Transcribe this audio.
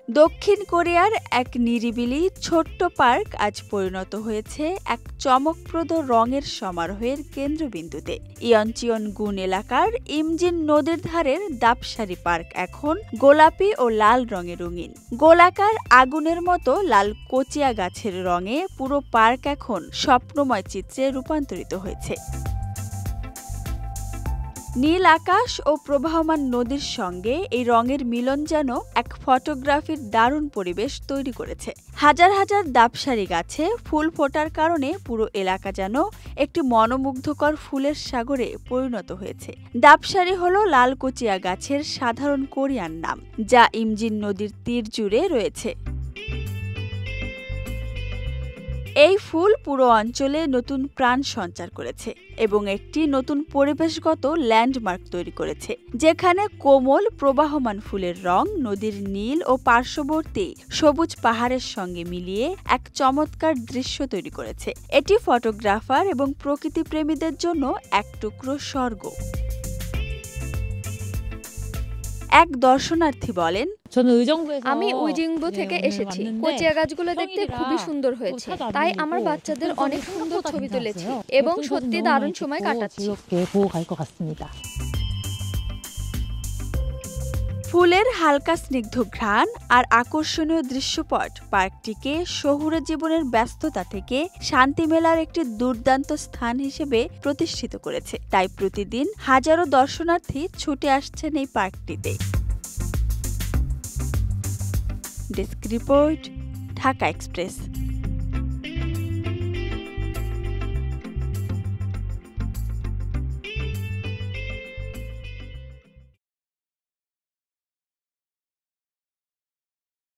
দক্ষিণ কোরিয়ার এক নিরিবিলি ছোট্ট পার্ক আজ পরিণত হয়েছে এক চমকপ্রদ রঙের সমারোহের কেন্দ্রবিন্দুতে। ইয়নচিয়নগুন এলাকার ইমজিন নদীর ধারের দাপসারি পার্ক এখন গোলাপি ও লাল রঙে রঙিন। গোলাকার আগুনের মতো লাল কচিয়া গাছের রঙে পুরো পার্ক এখন স্বপ্নময় চিত্রে রূপান্তরিত হয়েছে। নীল আকাশ ও প্রবাহমান নদীর সঙ্গে এই রঙের মিলন যেন এক ফটোগ্রাফির দারুণ পরিবেশ তৈরি করেছে। হাজার হাজার দাপসারি গাছে ফুল ফোটার কারণে পুরো এলাকা যেন একটি মনোমুগ্ধকর ফুলের সাগরে পরিণত হয়েছে। দাপসারি হলো লালকচিয়া গাছের সাধারণ কোরিয়ান নাম, যা ইমজিন নদীর তীর জুড়ে রয়েছে। এই ফুল পুরো অঞ্চলে নতুন প্রাণ সঞ্চার করেছে এবং একটি নতুন পরিবেশগত ল্যান্ডমার্ক তৈরি করেছে, যেখানে কোমল প্রবাহমান ফুলের রং নদীর নীল ও পার্শ্ববর্তী সবুজ পাহাড়ের সঙ্গে মিলিয়ে এক চমৎকার দৃশ্য তৈরি করেছে। এটি ফটোগ্রাফার এবং প্রকৃতিপ্রেমীদের জন্য এক টুকরো স্বর্গ। এক দর্শনার্থী বলেন, আমি উইজিংবু থেকে এসেছি। কচিয়া গাছগুলো দেখতে খুবই সুন্দর হয়েছে, তাই আমার বাচ্চাদের অনেক সুন্দর ছবি তুলেছি এবং সত্যি দারুণ সময় কাটাচ্ছি। ফুলের হালকা স্নিগ্ধ ঘ্রাণ আর আকর্ষণীয় দৃশ্যপট পার্কটিকে শহুরে জীবনের ব্যস্ততা থেকে শান্তি মেলার একটি দুর্দান্ত স্থান হিসেবে প্রতিষ্ঠিত করেছে। তাই প্রতিদিন হাজারো দর্শনার্থী ছুটে আসছেন এই পার্কটিতে। Desk report, Dhaka express.